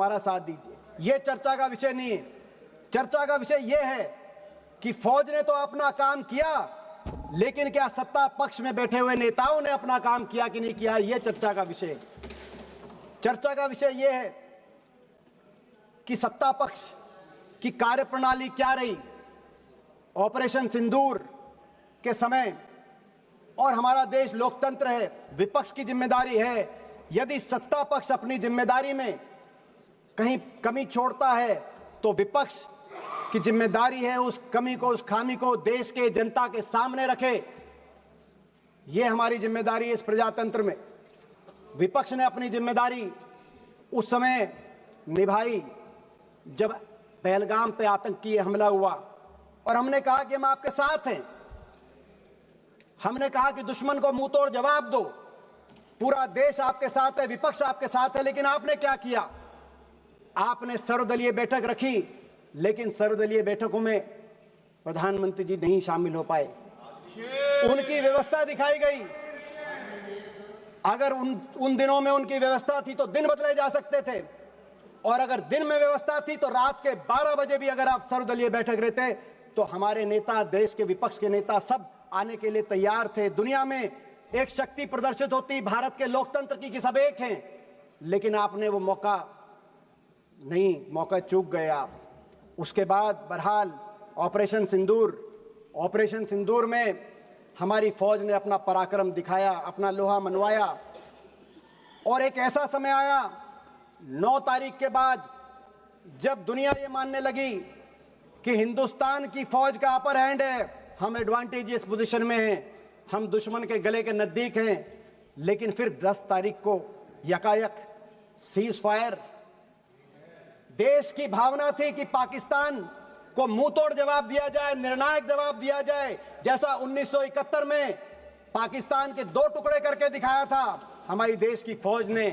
हमारा साथ दीजिए। ये चर्चा का विषय नहीं है। चर्चा का विषय यह है कि फौज ने तो अपना काम किया, लेकिन क्या सत्ता पक्ष में बैठे हुए नेताओं ने अपना काम किया कि नहीं किया, यह चर्चा का विषय है। चर्चा का विषय यह है कि सत्ता पक्ष की कार्यप्रणाली क्या रही ऑपरेशन सिंदूर के समय, और हमारा देश लोकतंत्र है, विपक्ष की जिम्मेदारी है। यदि सत्ता पक्ष अपनी जिम्मेदारी में कहीं कमी छोड़ता है तो विपक्ष की जिम्मेदारी है उस कमी को, उस खामी को देश के जनता के सामने रखे। यह हमारी जिम्मेदारी है इस प्रजातंत्र में। विपक्ष ने अपनी जिम्मेदारी उस समय निभाई जब पहलगाम पे आतंकी हमला हुआ, और हमने कहा कि हम आपके साथ हैं। हमने कहा कि दुश्मन को मुंह तोड़ जवाब दो, पूरा देश आपके साथ है, विपक्ष आपके साथ है। लेकिन आपने क्या किया? आपने सर्वदलीय बैठक रखी, लेकिन सर्वदलीय बैठकों में प्रधानमंत्री जी नहीं शामिल हो पाए। उनकी व्यवस्था दिखाई गई। अगर उन दिनों में उनकी व्यवस्था थी तो दिन बदले जा सकते थे, और अगर दिन में व्यवस्था थी तो रात के 12 बजे भी अगर आप सर्वदलीय बैठक रहते तो हमारे नेता, देश के विपक्ष के नेता सब आने के लिए तैयार थे। दुनिया में एक शक्ति प्रदर्शित होती भारत के लोकतंत्र की कि सब एक हैं, लेकिन आपने वो मौका चूक गए आप। उसके बाद बहरहाल ऑपरेशन सिंदूर में हमारी फौज ने अपना पराक्रम दिखाया, अपना लोहा मनवाया, और एक ऐसा समय आया 9 तारीख के बाद जब दुनिया ये मानने लगी कि हिंदुस्तान की फौज का अपर हैंड है, हम एडवांटेजियस पोजीशन में हैं, हम दुश्मन के गले के नजदीक हैं। लेकिन फिर 10 तारीख को यकायक सीज फायर। देश की भावना थी कि पाकिस्तान को मुंह तोड़ जवाब दिया जाए, निर्णायक जवाब दिया जाए, जैसा 1971 में पाकिस्तान के 2 टुकड़े करके दिखाया था हमारी देश की फौज ने।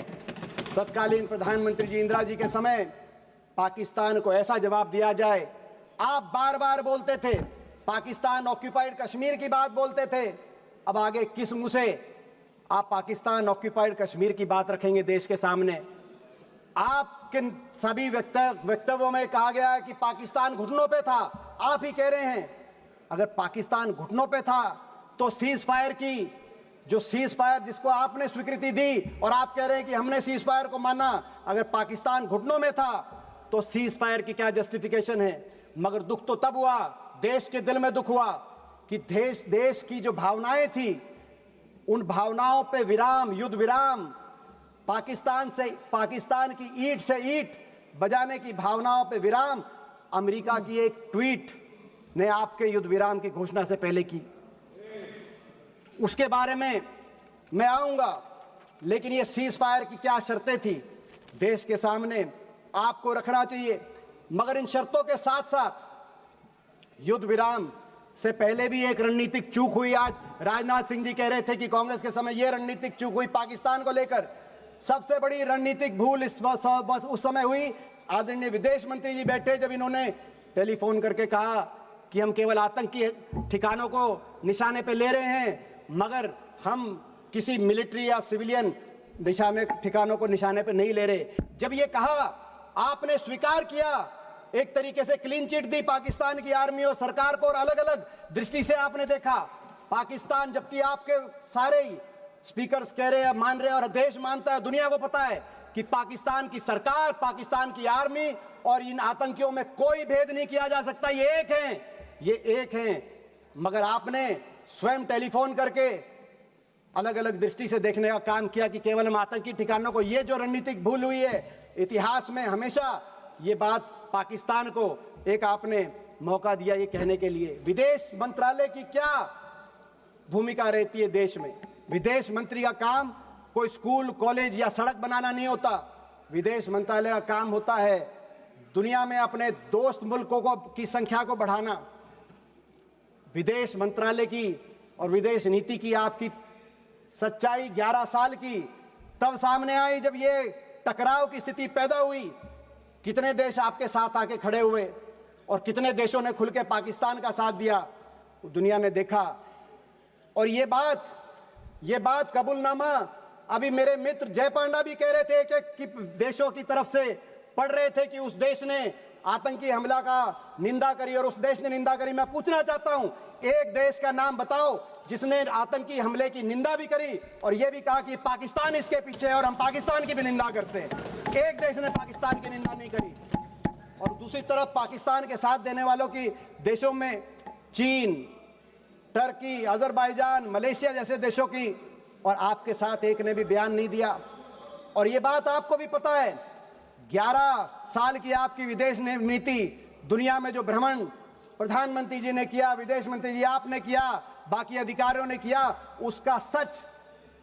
तत्कालीन प्रधानमंत्री जी इंदिरा जी के समय पाकिस्तान को ऐसा जवाब दिया जाए। आप बार बार बोलते थे पाकिस्तान ऑक्यूपाइड कश्मीर की बात बोलते थे, अब आगे किस मुंह से आप पाकिस्तान ऑक्यूपाइड कश्मीर की बात रखेंगे देश के सामने? आपके सभी वक्तव्यों में कहा गया है कि पाकिस्तान घुटनों पे था। आप ही कह रहे हैं अगर पाकिस्तान घुटनों पे था तो सीज फायर की, जो सीज फायर जिसको आपने स्वीकृति दी और आप कह रहे हैं कि हमने सीज फायर को माना, अगर पाकिस्तान घुटनों में था तो सीज फायर की क्या जस्टिफिकेशन है? मगर दुख तो तब हुआ, देश के दिल में दुख हुआ कि देश की जो भावनाएं थी उन भावनाओं पे विराम, युद्ध विराम, पाकिस्तान की ईंट से ईंट बजाने की भावनाओं पे विराम अमेरिका की एक ट्वीट ने आपके युद्ध विराम की घोषणा से पहले की। उसके बारे में मैं आऊंगा, लेकिन ये सीज फायर की क्या शर्तें थी देश के सामने आपको रखना चाहिए। मगर इन शर्तों के साथ साथ युद्ध विराम से पहले भी एक रणनीतिक चूक हुई। आज राजनाथ सिंह जी कह रहे थे कि कांग्रेस के समय यह रणनीतिक चूक हुई पाकिस्तान को लेकर। सबसे बड़ी रणनीतिक भूल उस समय हुई, आदरणीय विदेश मंत्री जी बैठे जब इन्होंने टेलीफोन करके कहा कि हम केवल आतंकी ठिकानों को निशाने पे ले रहे हैं, मगर हम किसी मिलिट्री या सिविलियन ठिकानों को निशाने पे नहीं ले रहे। जब ये कहा आपने स्वीकार किया, एक तरीके से क्लीन चिट दी पाकिस्तान की आर्मी और सरकार को, और अलग अलग दृष्टि से आपने देखा पाकिस्तान, जबकि आपके सारे ही स्पीकर्स कह रहे हैं, मान रहे हैं, और देश मानता है, दुनिया को पता है कि पाकिस्तान की सरकार, पाकिस्तान की आर्मी और इन आतंकियों में कोई भेद नहीं किया जा सकता। ये एक हैं। मगर आपने स्वयं टेलीफोन करके अलग अलग दृष्टि से देखने का काम किया कि केवल हम आतंकी ठिकानों को, ये जो रणनीतिक भूल हुई है इतिहास में हमेशा, ये बात पाकिस्तान को एक आपने मौका दिया ये कहने के लिए। विदेश मंत्रालय की क्या भूमिका रहती है देश में? विदेश मंत्री का काम कोई स्कूल, कॉलेज या सड़क बनाना नहीं होता। विदेश मंत्रालय का काम होता है दुनिया में अपने दोस्त मुल्कों की संख्या को बढ़ाना। विदेश मंत्रालय की और विदेश नीति की आपकी सच्चाई 11 साल की तब सामने आई जब ये टकराव की स्थिति पैदा हुई। कितने देश आपके साथ आके खड़े हुए और कितने देशों ने खुल के पाकिस्तान का साथ दिया, दुनिया ने देखा। और ये बात कबूलनामा, अभी मेरे मित्र जय पांडा भी कह रहे थे कि देशों की तरफ से पढ़ रहे थे कि उस देश ने आतंकी हमला का निंदा करी और उस देश ने निंदा करी। मैं पूछना चाहता हूं, एक देश का नाम बताओ जिसने आतंकी हमले की निंदा भी करी और यह भी कहा कि पाकिस्तान इसके पीछे है और हम पाकिस्तान की भी निंदा करते हैं। एक देश ने पाकिस्तान की निंदा नहीं करी। और दूसरी तरफ पाकिस्तान के साथ देने वालों की देशों में चीन, टर्की, अजरबैजान, मलेशिया जैसे देशों की, और आपके साथ एक ने भी बयान नहीं दिया। और ये बात आपको भी पता है, 11 साल की आपकी विदेश नीति, दुनिया में जो भ्रमण प्रधानमंत्री जी ने किया, विदेश मंत्री जी आपने किया, बाकी अधिकारियों ने किया, उसका सच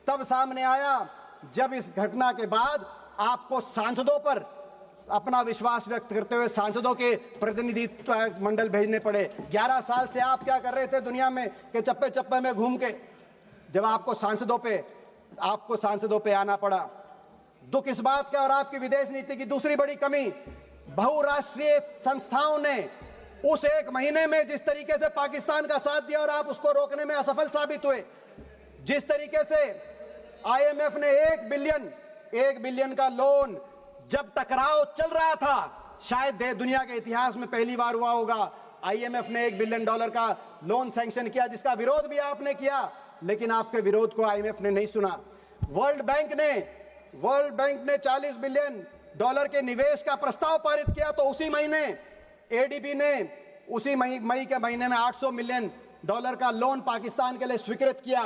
तब सामने आया जब इस घटना के बाद आपको सांसदों पर अपना विश्वास व्यक्त करते हुए सांसदों के प्रतिनिधित्व मंडल भेजने पड़े। 11 साल से आप क्या कर रहे थे दुनिया में के चप्पे चप्पे में घूम के, जब आपको सांसदों पे आना पड़ा। दुख इस बात का, और आपकी विदेश नीति की दूसरी बड़ी कमी, बहुराष्ट्रीय संस्थाओं ने उस एक महीने में जिस तरीके से पाकिस्तान का साथ दिया और आप उसको रोकने में असफल साबित हुए। जिस तरीके से आईएमएफ ने 1 बिलियन का लोन, जब टकराव चल रहा था, शायद दुनिया के इतिहास में पहली बार हुआ होगा, आईएमएफ ने $1 बिलियन का लोन सैंक्शन किया, जिसका विरोध भी आपने किया, लेकिन आपके विरोध को आईएमएफ ने नहीं सुना। वर्ल्ड बैंक ने $40 बिलियन के निवेश का प्रस्ताव पारित किया, तो उसी महीने एडीबी ने उसी मई के महीने में $800 मिलियन का लोन पाकिस्तान के लिए स्वीकृत किया।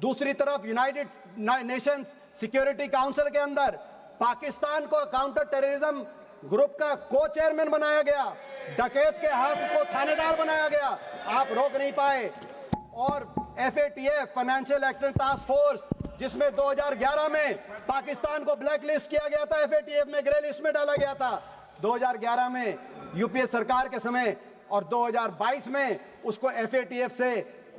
दूसरी तरफ यूनाइटेड नेशंस सिक्योरिटी काउंसिल के अंदर पाकिस्तान को काउंटर टेररिज्म ग्रुप का को चेयरमैन बनाया गया, डकैत के हाथ को थानेदार बनाया गया, आप रोक नहीं पाए। और FATF financial action task force, जिसमें 2011 में पाकिस्तान को ब्लैक लिस्ट किया गया था, FATF में ग्रे लिस्ट में डाला गया था 2011 में यूपीए सरकार के समय, और 2022 में उसको FATF से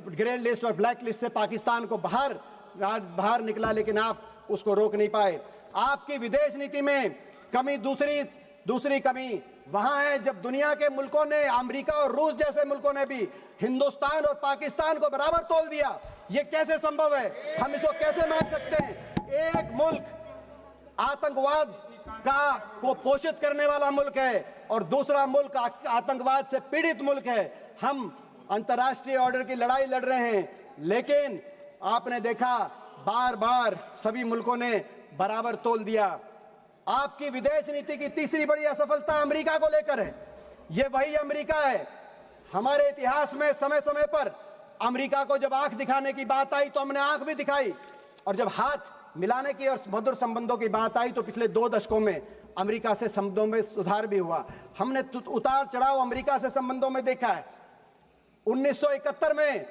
ग्रे लिस्ट और ब्लैक लिस्ट से पाकिस्तान को बाहर निकला, लेकिन आप उसको रोक नहीं पाए। आपकी विदेश नीति में कमी, दूसरी कमी वहां है जब दुनिया के मुल्कों ने, अमेरिका और रूस जैसे मुल्कों ने भी हिंदुस्तान और पाकिस्तान को बराबर तोल दिया। ये कैसे संभव है? हम इसको कैसे मान सकते हैं? एक मुल्क आतंकवाद को पोषित करने वाला मुल्क है और दूसरा मुल्क आतंकवाद से पीड़ित मुल्क है। हम अंतर्राष्ट्रीय ऑर्डर की लड़ाई लड़ रहे हैं, लेकिन आपने देखा बार बार सभी मुल्कों ने बराबर तोल दिया। आपकी विदेश नीति की तीसरी बड़ी असफलता अमेरिका को लेकर है। ये वही अमेरिका है, हमारे इतिहास में समय समय पर अमेरिका को जब आंख दिखाने की बात आई तो हमने आंख भी दिखाई, और जब हाथ मिलाने की और मधुर संबंधों की बात आई तो पिछले 2 दशकों में अमेरिका से संबंधों में सुधार भी हुआ। हमने उतार चढ़ाव अमेरिका से संबंधों में देखा है। 1971 में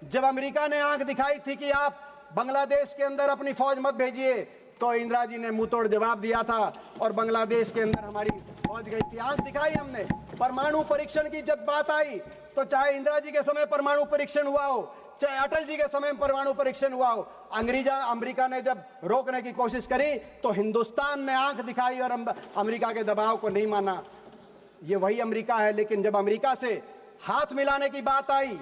जब अमेरिका ने आंख दिखाई थी कि आप बांग्लादेश के अंदर अपनी फौज मत भेजिए, तो इंदिरा जी ने मुंह तोड़ जवाब दिया था और बांग्लादेश के अंदर हमारी फौज गई थी। आंख दिखाई हमने। परमाणु परीक्षण की जब बात आई तो चाहे इंदिरा जी के समय परमाणु परीक्षण हुआ हो, चाहे अटल जी के समय परमाणु परीक्षण हुआ हो, अमेरिका ने जब रोकने की कोशिश करी तो हिंदुस्तान ने आंख दिखाई और अमेरिका के दबाव को नहीं माना। ये वही अमेरिका है। लेकिन जब अमेरिका से हाथ मिलाने की बात आई,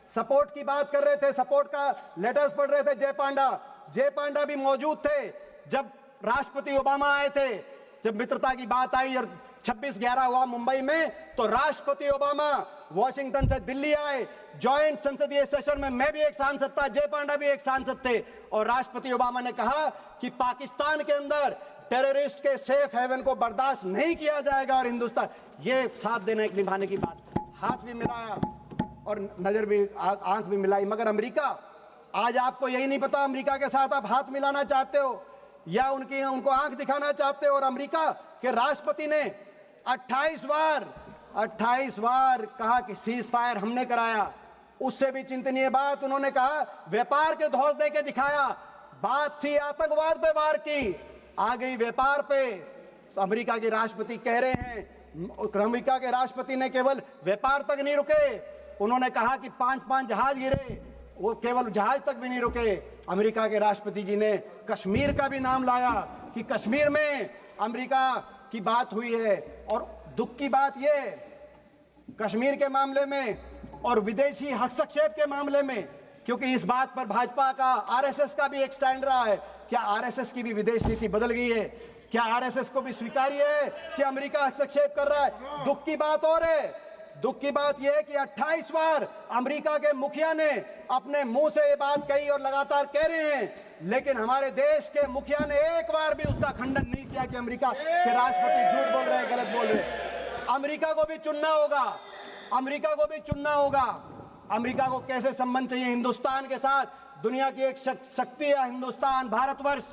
सपोर्ट की बात कर रहे थे, सपोर्ट का लेटर्स पढ़ रहे थे, जय पांडा भी मौजूद थे जब राष्ट्रपति ओबामा आए थे। जब मित्रता की बात आई और 26/11 हुआ मुंबई में, तो राष्ट्रपति ओबामा वॉशिंगटन से दिल्ली आए। जॉइंट संसदीय सेशन में मैं भी एक सांसद था, जय पांडा भी एक सांसद थे, और राष्ट्रपति ओबामा ने कहा कि पाकिस्तान के अंदर टेररिस्ट के सेफ हेवन को बर्दाश्त नहीं किया जाएगा। और हिंदुस्तान ये साथ देने निभाने की बात, हाथ भी मिलाया और नजर भी, आंख भी मिलाई। मगर अमेरिका, आज आपको यही नहीं पता अमेरिका के साथ आप हाथ मिलाना चाहते हो या उनको आंख दिखाना चाहते हो। और अमेरिका के राष्ट्रपति ने 28 बार कहा कि सीज फायर हमने कराया। उससे भी चिंतनीय बात उन्होंने कहा, व्यापार के धौस दे के दिखाया। बात थी आतंकवाद पे वार की, आ गई व्यापार पे। अमेरिका के राष्ट्रपति कह रहे हैं, अमेरिका के राष्ट्रपति ने केवल व्यापार तक नहीं रुके, उन्होंने कहा कि 5 जहाज गिरे, वो केवल जहाज तक भी नहीं रुके। अमेरिका के राष्ट्रपति जी ने कश्मीर का भी नाम लाया कि कश्मीर में अमेरिका की बात हुई है। और दुख की बात ये, कश्मीर के मामले में और विदेशी हस्तक्षेप के मामले में, क्योंकि इस बात पर भाजपा का, आरएसएस का भी एक स्टैंड रहा है, क्या आरएसएस की भी विदेश नीति बदल गई है? क्या आरएसएस को भी स्वीकार्य है कि अमेरिका हस्तक्षेप कर रहा है? दुख की बात और है, दुख की बात यह है कि 28 बार अमेरिका के मुखिया ने अपने मुंह से ये बात कही और लगातार कह रहे हैं, लेकिन हमारे देश के मुखिया ने एक बार भी उसका खंडन नहीं किया कि अमेरिका के राष्ट्रपति झूठ बोल रहे हैं, गलत बोल रहे हैं। अमेरिका को भी चुनना होगा, अमेरिका को भी चुनना होगा। अमेरिका को कैसे संबंध चाहिए हिंदुस्तान के साथ? दुनिया की एक शक्ति है हिंदुस्तान, भारतवर्ष।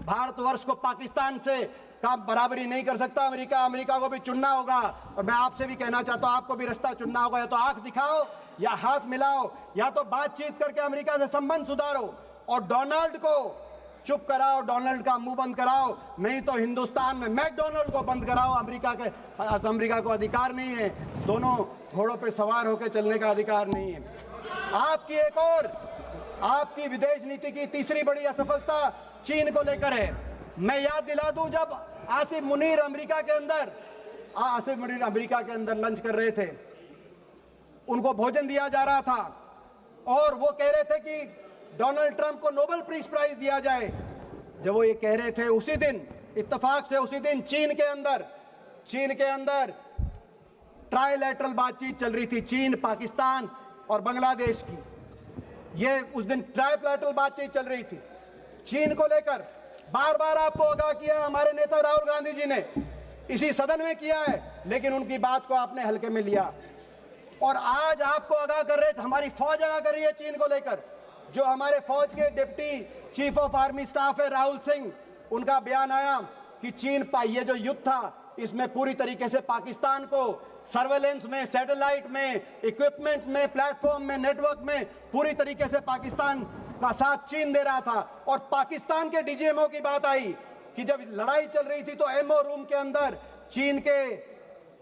भारतवर्ष को पाकिस्तान से का बराबरी नहीं कर सकता अमेरिका। अमेरिका को भी चुनना होगा। और मैं आपसे भी कहना चाहता हूं, आपको भी रास्ता चुनना होगा। या तो आंख दिखाओ या हाथ मिलाओ, या तो बातचीत करके अमेरिका से संबंध सुधारो और डोनाल्ड को चुप कराओ, डोनाल्ड का मुंह बंद कराओ। नहीं तो हिंदुस्तान में मैकडोनाल्ड को बंद कराओ। अमेरिका को अधिकार नहीं है, दोनों घोड़ों पे सवार होकर चलने का अधिकार नहीं है। आपकी एक और आपकी विदेश नीति की तीसरी बड़ी असफलता चीन को लेकर है। मैं याद दिला दूं, जब आसिफ मुनीर अमेरिका के अंदर लंच कर रहे थे, उनको भोजन दिया जा रहा था और वो कह रहे थे कि डोनाल्ड ट्रंप को नोबेल पीस प्राइज दिया जाए। जब वो ये कह रहे थे, उसी दिन इत्तेफाक से उसी दिन चीन के अंदर ट्राइलैटरल बातचीत चल रही थी, चीन, पाकिस्तान और बांग्लादेश की। ये उस दिन ट्राइलैटरल बातचीत चल रही थी। चीन को लेकर बार बार आपको आगाह किया हमारे नेता राहुल गांधी जी ने, इसी सदन में किया है, लेकिन उनकी बात को आपने हल्के में लिया। और आज आपको आगाह कर रहे थे, हमारी फौज आगाह कर रही है चीन को लेकर। जो हमारे फौज के deputy chief of army staff है राहुल सिंह, उनका बयान आया कि चीन ये जो युद्ध था, इसमें पूरी तरीके से पाकिस्तान को सर्वेलेंस में, सैटेलाइट में, इक्विपमेंट में, प्लेटफॉर्म में, नेटवर्क में पूरी तरीके से पाकिस्तान का साथ चीन दे रहा था। और पाकिस्तान के डीजीएमओ की बात आई कि जब लड़ाई चल रही थी तो एमओ रूम के अंदर चीन के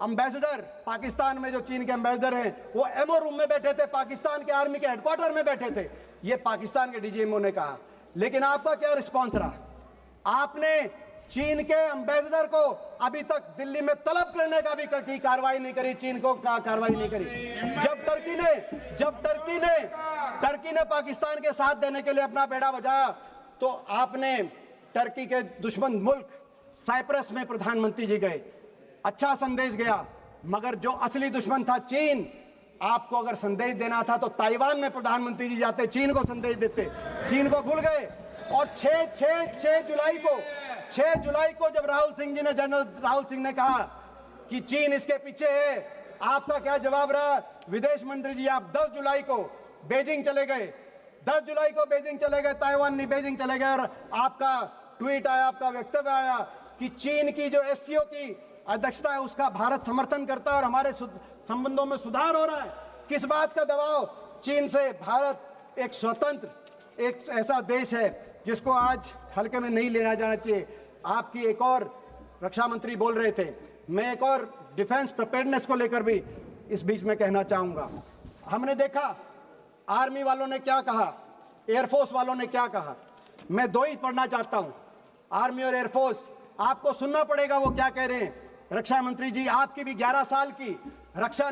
एम्बेसडर, पाकिस्तान में जो चीन के एम्बेसडर हैं, वो एमओ रूम में बैठे थे, पाकिस्तान के आर्मी के हेडक्वार्टर में बैठे थे। ये पाकिस्तान के डीजीएमओ ने कहा। लेकिन आपका क्या रिस्पॉन्स रहा? आपने चीन के एम्बेसडर को अभी तक दिल्ली में तलब करने का भी की कार्रवाई नहीं करी, चीन को कार्रवाई नहीं करी। जब टर्की ने पाकिस्तान के साथ देने के लिए अपना बेड़ा बजाया, तो आपने टर्की के दुश्मन मुल्क साइप्रस में प्रधानमंत्री जी गए, अच्छा संदेश गया। मगर जो असली दुश्मन था चीन, आपको अगर संदेश देना था तो ताइवान में प्रधानमंत्री जी जाते, चीन को संदेश देते। चीन को भूल गए। और 6 जुलाई को जब जनरल राहुल सिंह ने कहा कि चीन इसके पीछे है, आपका क्या जवाब रहा? विदेश मंत्री जी आप 10 जुलाई को बीजिंग चले गए, 10 जुलाई को बीजिंग चले गए, ताइवान नहीं बीजिंग चले गए, और आपका ट्वीट आया, आपका वक्तव्य आया कि चीन की जो एससीओ की अध्यक्षता है उसका भारत समर्थन करता है और हमारे संबंधों में सुधार हो रहा है। किस बात का दबाव? चीन से भारत एक स्वतंत्र, एक ऐसा देश है जिसको आज हल्के में नहीं लेना जाना चाहिए। आपकी एक और रक्षा मंत्री बोल रहे थे, मैं एक और डिफेंस प्रिपेयर्डनेस को लेकर भी इस बीच में कहना चाहूंगा। हमने देखा आर्मी वालों ने क्या कहा, एयरफोर्स वालों ने क्या कहा। मैं दो ही पढ़ना चाहता हूं, आर्मी और एयरफोर्स, आपको सुनना पड़ेगा वो क्या कह रहे हैं। रक्षा मंत्री जी, आपकी भी 11 साल की रक्षा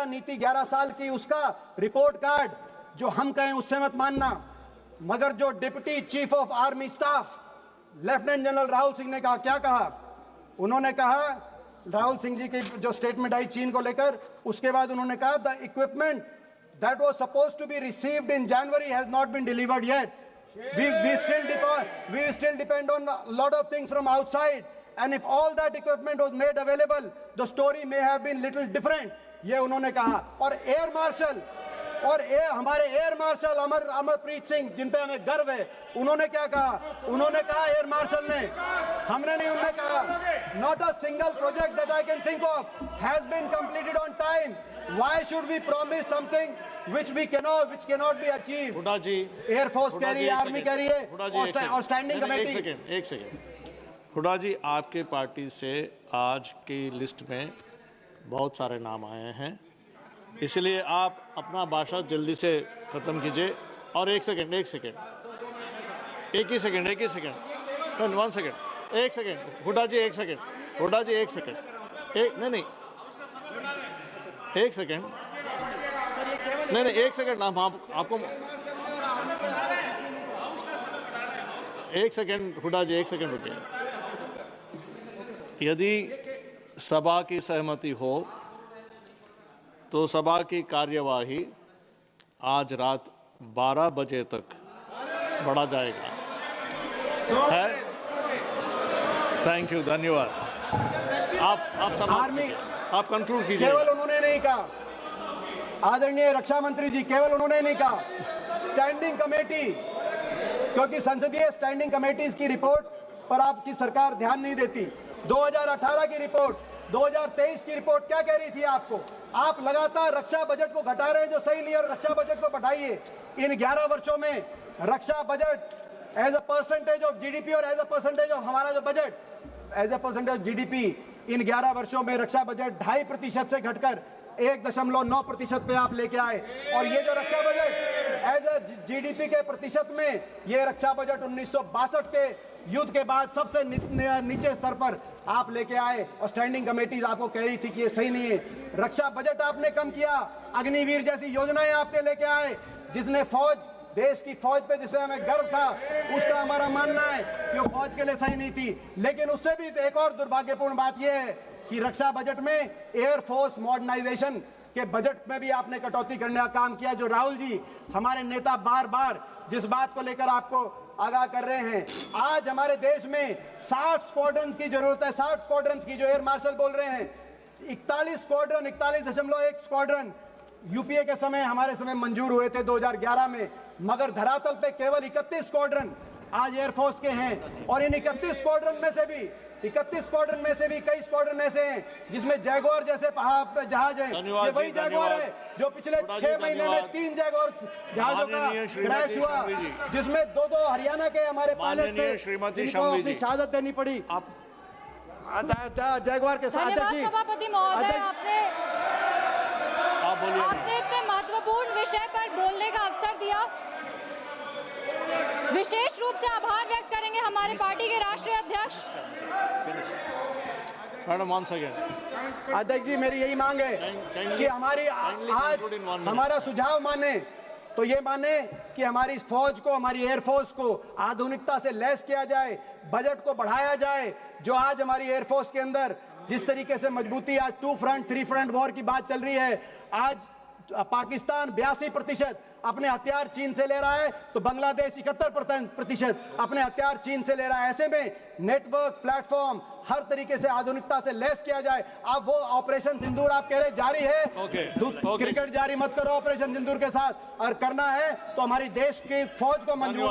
नीति 11 साल की, उसका रिपोर्ट कार्ड जो हम कहें उससे मत मानना। मगर जो deputy chief of army staff lieutenant general Rahul Singh ने कहा, क्या कहा? उन्होंने कहा, राहुल सिंह जी की जो स्टेटमेंट आई चीन को लेकर, उसके बाद उन्होंने कहा the equipment that was supposed to be received in January has not been delivered yet. We still depend on a lot of things from outside, and if all that equipment was made available, the story may have been little different. ये उन्होंने कहा. और हमारे air marshal Amarpreet Singh, जिन पे हमें गर्व है, उन्होंने क्या कहा? उन्होंने कहा, एयर मार्शल ने, हमने नहीं, उन्होंने कहा, not a single project that I can think of has been completed on time. Why should we promise something which cannot be achieved? Hooda ji, air force कह रही है, आर्मी कह रही है, और स्टैंडिंग कमेटी। एक सेकेंड हुड्डा जी, आपके पार्टी से आज की लिस्ट में बहुत सारे नाम आए हैं, इसलिए आप अपना भाषण जल्दी से खत्म कीजिए। और एक सेकेंड, एक सेकेंड, एक ही सेकेंड, एक सेकेंड, हुड्डा जी, एक सेकेंड, हुड्डा जी, एक सेकेंड, नहीं, एक सेकेंड, नहीं, एक सेकेंड, आपको एक सेकंड हुड्डा जी, एक सेकंड रुकिए। यदि सभा की सहमति हो तो सभा की कार्यवाही आज रात 12 बजे तक बढ़ा जाएगा है। थैंक यू, धन्यवाद। आप आर्मी आप कंक्लूड कीजिए। केवल उन्होंने नहीं कहा, आदरणीय रक्षा मंत्री जी, केवल उन्होंने नहीं कहा, स्टैंडिंग कमेटी, क्योंकि संसदीय स्टैंडिंग कमेटीज की रिपोर्ट पर आपकी सरकार ध्यान नहीं देती। 2018 की रिपोर्ट, 2023 की रिपोर्ट क्या कह रही थी आपको? आप लगातार रक्षा बजट को घटा रहे हैं, जो सही नहीं है। रक्षा बजट को बढ़ाइए। इन 11 वर्षों में रक्षा budget as a percentage of GDP और एज अ परसेंटेज ऑफ हमारा जो budget as a percentage of GDP, इन 11 वर्षों में रक्षा बजट 2.5% से घटकर 1.9% पे आप लेके आए। और ये जो रक्षा बजट एज अ जीडीपी के प्रतिशत में, ये रक्षा बजट 1962 के युद्ध के बाद सबसे नीचे स्तर पर आप लेके आए। और स्टैंडिंग कमेटीज आपको कह रही थी कि ये सही नहीं है। रक्षा बजट आपने कम किया, अग्निवीर जैसी योजनाएं आपने लेके आए, जिसने फौज, देश की फौज पे जिसमें हमें गर्व था, उसका हमारा मानना है कि वो फौज के लिए सही नहीं थी। लेकिन उससे भी एक और दुर्भाग्यपूर्ण बात यह है कि रक्षा बजट में एयरफोर्स मॉडर्नाइजेशन के बजट में भी आपने कटौती करने का काम किया। जो राहुल जी, हमारे नेता, बार बार जिस बात को लेकर आपको आगाह कर रहे हैं, आज हमारे देश में 60 स्क्वाड्रन की जरूरत है। 60 स्क्वाड्रन की, जो एयर मार्शल बोल रहे हैं, 41 स्क्वाड्रन, 41.1 स्क्वाड्रन यूपीए के समय, हमारे समय मंजूर हुए थे 2011 में, मगर धरातल पे केवल 31 स्क्वाड्रन आज एयरफोर्स के हैं। और इन 31 स्क्वाड्रन में से भी कई स्क्वाड्रन ऐसे हैं जिसमें जैगुआर जैसे जहाज हैं। ये वही जैगुआर है जो पिछले 6 महीने में 3 जैगुआर जहाजों का क्रैश हुआ, जिसमें 2 हरियाणा के हमारे पायलट थे जिनको अपनी शहादत देनी पड़ी। जैगुआर के साथ सभापति महोदय, आपने इतने महत्वपूर्ण विषय पर बोलने का अवसर दिया। विशेष रूप से आभार व्यक्त करेंगे हमारे पार्टी के राष्ट्रीय अध्यक्ष। Madam, 1 second. अध्यक्ष जी, मेरी यही मांग है कि हमारी आज हमारा सुझाव माने तो ये माने कि हमारी फौज को, हमारी एयरफोर्स को आधुनिकता से लैस किया जाए, बजट को बढ़ाया जाए। जो आज हमारी एयरफोर्स के अंदर जिस तरीके से मजबूती, आज 2 फ्रंट 3 फ्रंट वॉर की बात चल रही है। आज पाकिस्तान 82% अपने हथियार चीन से ले रहा है, तो बांग्लादेश 71% अपने हथियार चीन से ले रहा है। ऐसे में नेटवर्क, प्लेटफॉर्म हर तरीके से आधुनिकता से लैस किया जाए। अब वो ऑपरेशन सिंदूर आप कह रहे जारी है, क्रिकेट जारी मत करो ऑपरेशन सिंदूर के साथ, और करना है तो हमारी देश की फौज को मंजूर